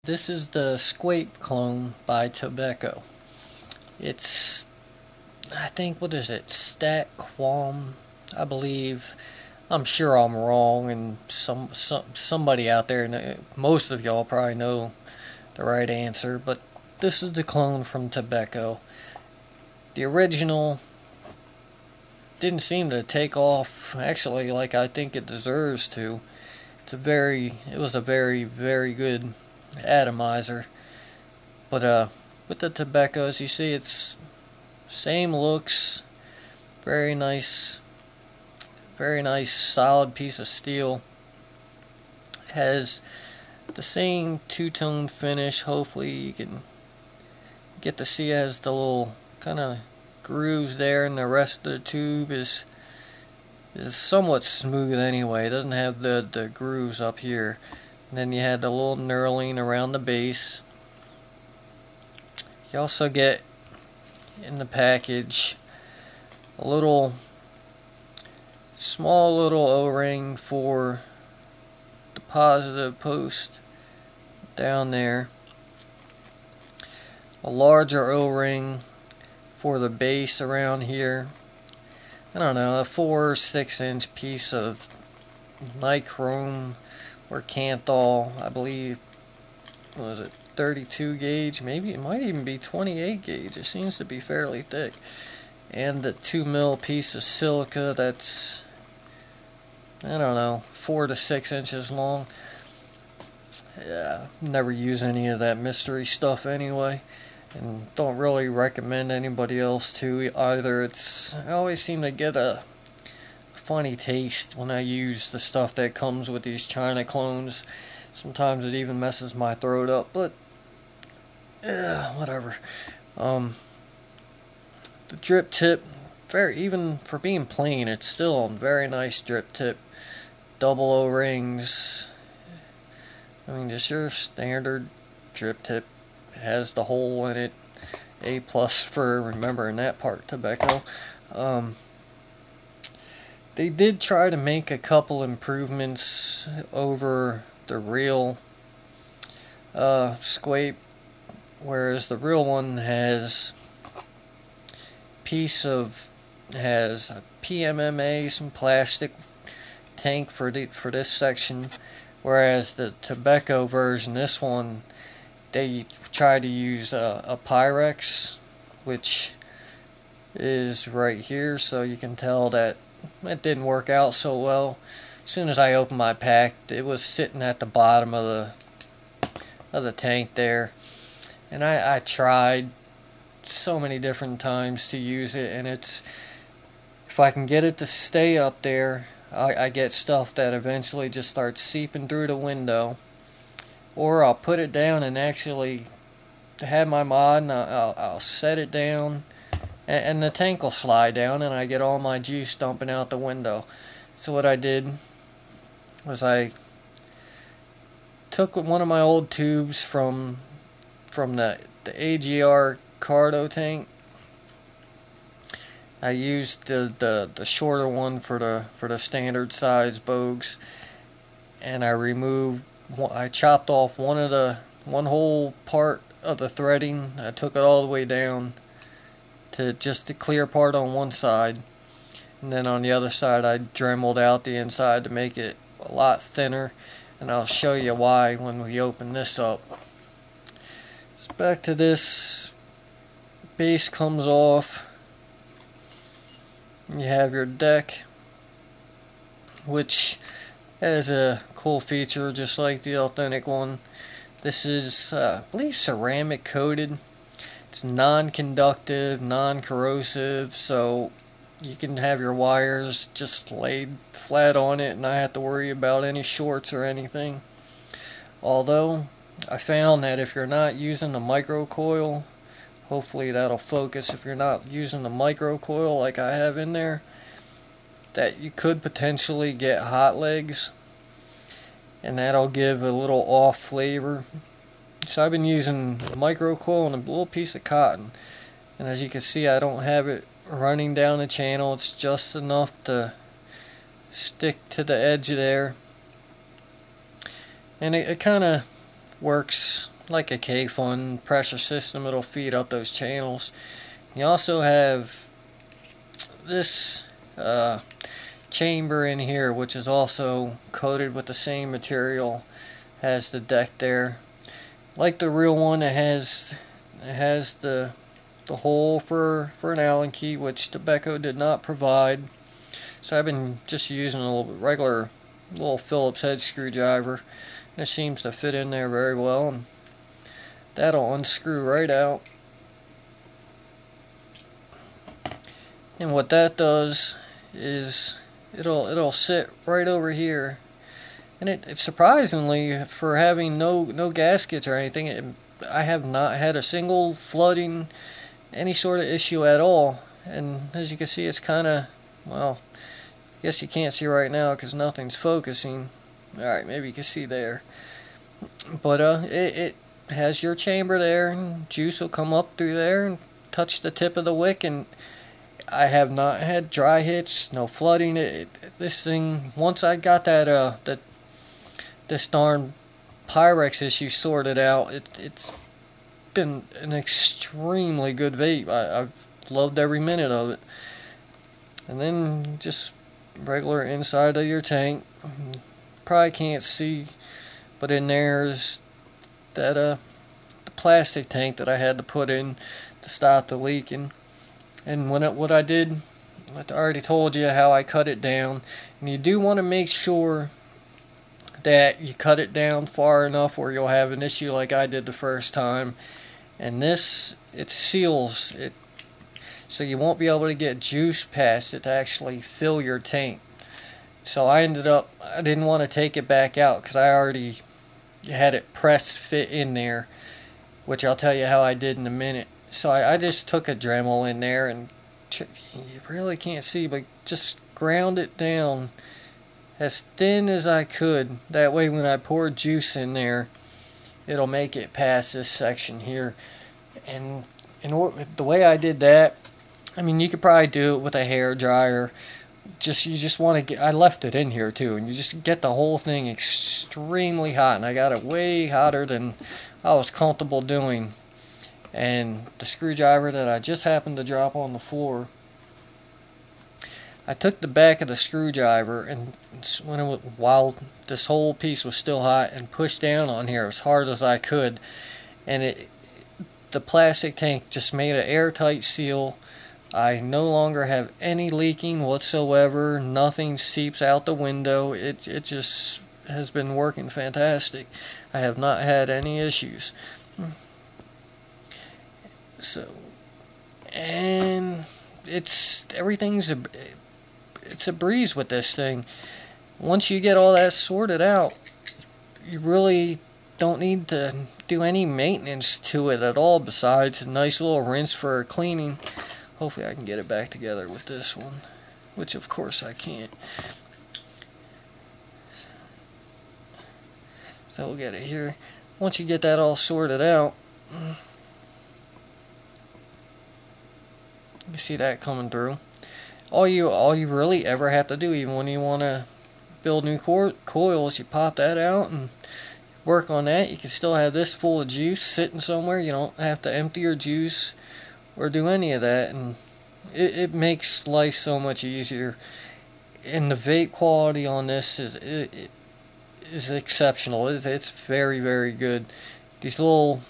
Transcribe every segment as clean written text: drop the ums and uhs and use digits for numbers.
This is the Squape clone by Tobeco. It's, I think, what is it? Stat Qualm, I believe. I'm sure I'm wrong, and somebody out there, most of y'all probably know the right answer, but this is the clone from Tobeco. The original didn't seem to take off, actually, like I think it deserves to. It was a very, very good atomizer. But with the tobeco, as you see, it's same looks, very nice solid piece of steel. Has the same two-tone finish. Hopefully you can get to see it has the little kind of grooves there, and the rest of the tube is somewhat smooth anyway. It doesn't have the grooves up here. And then you had the little knurling around the base. You also get in the package a small little O-ring for the positive post down there. A larger O-ring for the base around here. I don't know, a 4 or 6 inch piece of nichrome or canthal, I believe. What was it, 32 gauge? Maybe it might even be 28 gauge. It seems to be fairly thick. And the 2mm piece of silica that's, I don't know, 4 to 6 inches long. Yeah, never use any of that mystery stuff anyway, and don't really recommend anybody else to either. I always seem to get a funny taste when I use the stuff that comes with these China clones. Sometimes it even messes my throat up, but whatever. The drip tip, even for being plain, it's still a very nice drip tip. Double O-rings. I mean, just your standard drip tip. It has the hole in it. A+ for remembering that part, Tobeco. They did try to make a couple improvements over the real Squape, whereas the real one has a PMMA, some plastic tank for this section, whereas the Tobeco version, this one, they try to use a Pyrex, which is right here, so you can tell that it didn't work out so well. As soon as I opened my pack, it was sitting at the bottom of the tank there, and I tried so many different times to use it, and if I can get it to stay up there, I get stuff that eventually just starts seeping through the window, or I'll put it down and actually have my mod, and I'll set it down, and the tank will slide down, and I get all my juice dumping out the window. So what I did was I took one of my old tubes from the AGR Cardo tank. I used the shorter one for the standard size bogues, and I chopped off one whole part of the threading. I took it all the way down to just the clear part on one side, and then on the other side I dremeled out the inside to make it a lot thinner, and I'll show you why when we open this up. So back to this, base comes off. You have your deck, which has a cool feature just like the authentic one. This is, I believe, ceramic coated. It's non-conductive, non-corrosive, so you can have your wires just laid flat on it and not have to worry about any shorts or anything. Although, I found that if you're not using the microcoil, hopefully that'll focus, if you're not using the microcoil like I have in there, that you could potentially get hot legs, and that'll give a little off flavor. So I've been using the microcoil and a little piece of cotton, and as you can see, I don't have it running down the channel. It's just enough to stick to the edge there, and it kind of works like a K-Fun pressure system. It'll feed up those channels. You also have this chamber in here, which is also coated with the same material as the deck there. Like the real one, it has the hole for an Allen key, which tobeco did not provide. So I've been just using a regular little Phillips head screwdriver. It seems to fit in there very well, and that'll unscrew right out. And what that does is it'll sit right over here, and it surprisingly, for having no gaskets or anything, I have not had a single flooding, any sort of issue at all. And as you can see, it's kind of, well, I guess you can't see right now because nothing's focusing. Alright, maybe you can see there. But it has your chamber there, and juice will come up through there and touch the tip of the wick, and I have not had dry hits, no flooding. This thing, once I got this darn Pyrex issue sorted out, it's been an extremely good vape. I've loved every minute of it. And then just regular inside of your tank. Probably can't see, but in there's that the plastic tank that I had to put in to stop the leaking. And what I did, I already told you how I cut it down. And you do want to make sure that you cut it down far enough where you'll have an issue like I did the first time. And this, it seals it, so you won't be able to get juice past it to actually fill your tank. So I didn't want to take it back out because I already had it pressed fit in there, which I'll tell you how I did in a minute. So I just took a Dremel in there, and you really can't see, but just ground it down as thin as I could. That way when I pour juice in there, it'll make it past this section here. And the way I did that, I mean, you could probably do it with a hair dryer. You just want to get, I left it in here too, and you just get the whole thing extremely hot, and I got it way hotter than I was comfortable doing. And the screwdriver that I just happened to drop on the floor, I took the back of the screwdriver, and while this whole piece was still hot, and pushed down on here as hard as I could, and the plastic tank just made an airtight seal. I no longer have any leaking whatsoever. Nothing seeps out the window. It just has been working fantastic. I have not had any issues. So, and everything's it's a breeze with this thing. Once you get all that sorted out, you really don't need to do any maintenance to it at all besides a nice little rinse for cleaning. Hopefully I can get it back together with this one, which of course I can't. So we'll get it here. Once you get that all sorted out, you see that coming through. All you really ever have to do, even when you want to build new coils, you pop that out and work on that. You can still have this full of juice sitting somewhere. You don't have to empty your juice or do any of that, and it makes life so much easier. And the vape quality on this is exceptional. It's very, very good. The little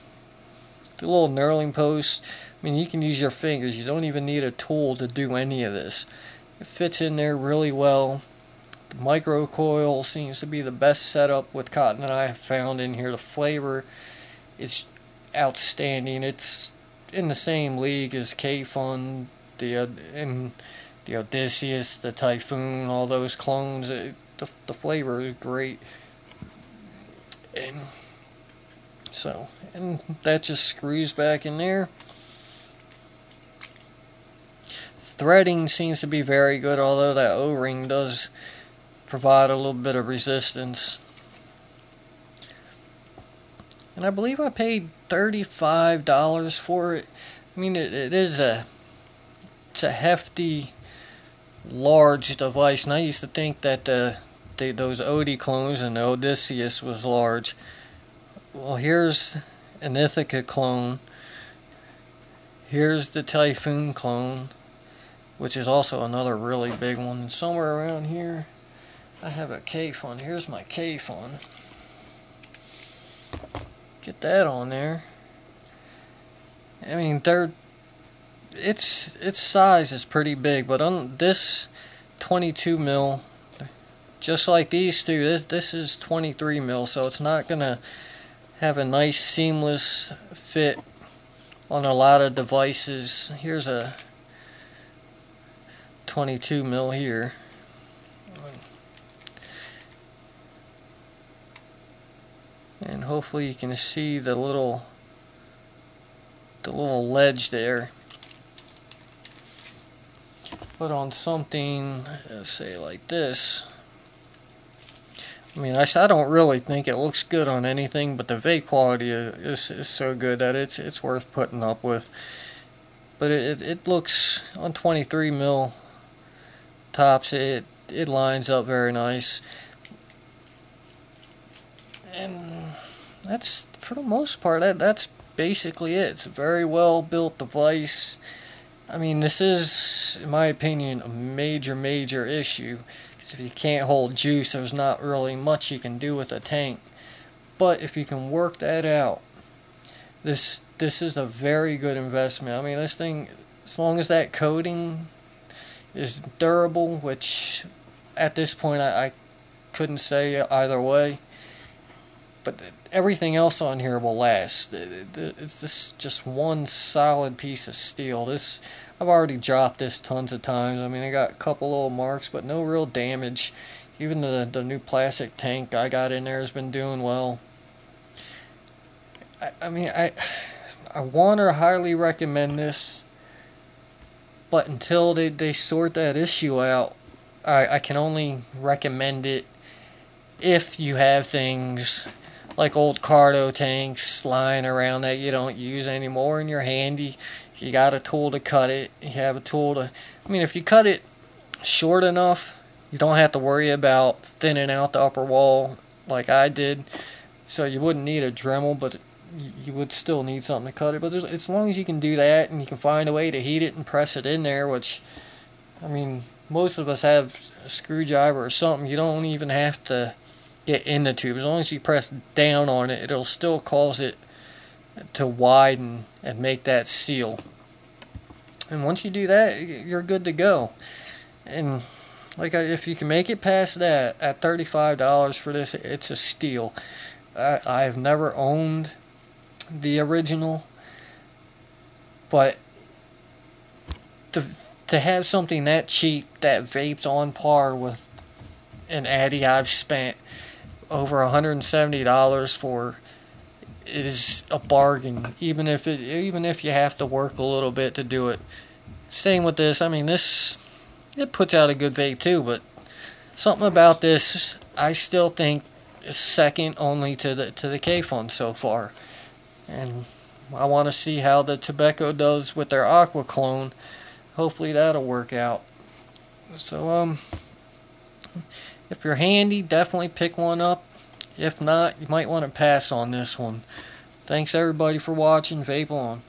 knurling posts, I mean, you can use your fingers. You don't even need a tool to do any of this. It fits in there really well. The micro coil seems to be the best setup with cotton that I have found in here. The flavor is outstanding. It's in the same league as K-Fun, and the Odysseus, the Typhoon, all those clones. The flavor is great. And so, and that just screws back in there. Threading seems to be very good, although that O-ring does provide a little bit of resistance. And I believe I paid $35 for it. I mean, it's a hefty, large device, and I used to think that those Odie clones and the Odysseus was large. Well, here's an Ithaca clone. Here's the Typhoon clone, which is also another really big one. And somewhere around here, I have a K-Fun. Here's my K-Fun. Get that on there. I mean, its size is pretty big, but on this 22 mil, just like these two, this is 23 mil, so it's not gonna have a nice seamless fit on a lot of devices. Here's a 22 mil here. And hopefully you can see the little ledge there. Put on something, say like this. I mean, I don't really think it looks good on anything, but the vape quality is so good that it's worth putting up with. But it looks, on 23 mil tops, it lines up very nice. And that's, for the most part, that's basically it. It's a very well built device. I mean, this is, in my opinion, a major issue. Because if you can't hold juice, there's not really much you can do with a tank. But if you can work that out, this is a very good investment. I mean, this thing, as long as that coating is durable, which at this point I couldn't say either way. But everything else on here will last. It's just one solid piece of steel. I've already dropped this tons of times. I mean, I got a couple little marks, but no real damage. Even the new plastic tank I got in there has been doing well. I mean, I want to highly recommend this, but until they sort that issue out, I can only recommend it if you have things like old cardo tanks lying around that you don't use anymore and you're handy. You got a tool to cut it. You have a tool to, I mean, if you cut it short enough, you don't have to worry about thinning out the upper wall like I did. So you wouldn't need a Dremel, but you would still need something to cut it. But as long as you can do that and you can find a way to heat it and press it in there, which, I mean, most of us have a screwdriver or something. You don't even have to get in the tube. As long as you press down on it, it'll still cause it to widen and make that seal. And once you do that, you're good to go. And like, if you can make it past that at $35 for this, it's a steal. I've never owned the original, but to have something that cheap that vapes on par with an Addy I've spent over $170 for, it is a bargain, even if you have to work a little bit to do it. Same with this. I mean, it puts out a good vape too, but something about this I still think is second only to the K-Fun so far. And I want to see how the Tobeco does with their Aqua clone. Hopefully that'll work out. So if you're handy, definitely pick one up. If not, you might want to pass on this one. Thanks everybody for watching. Vape on.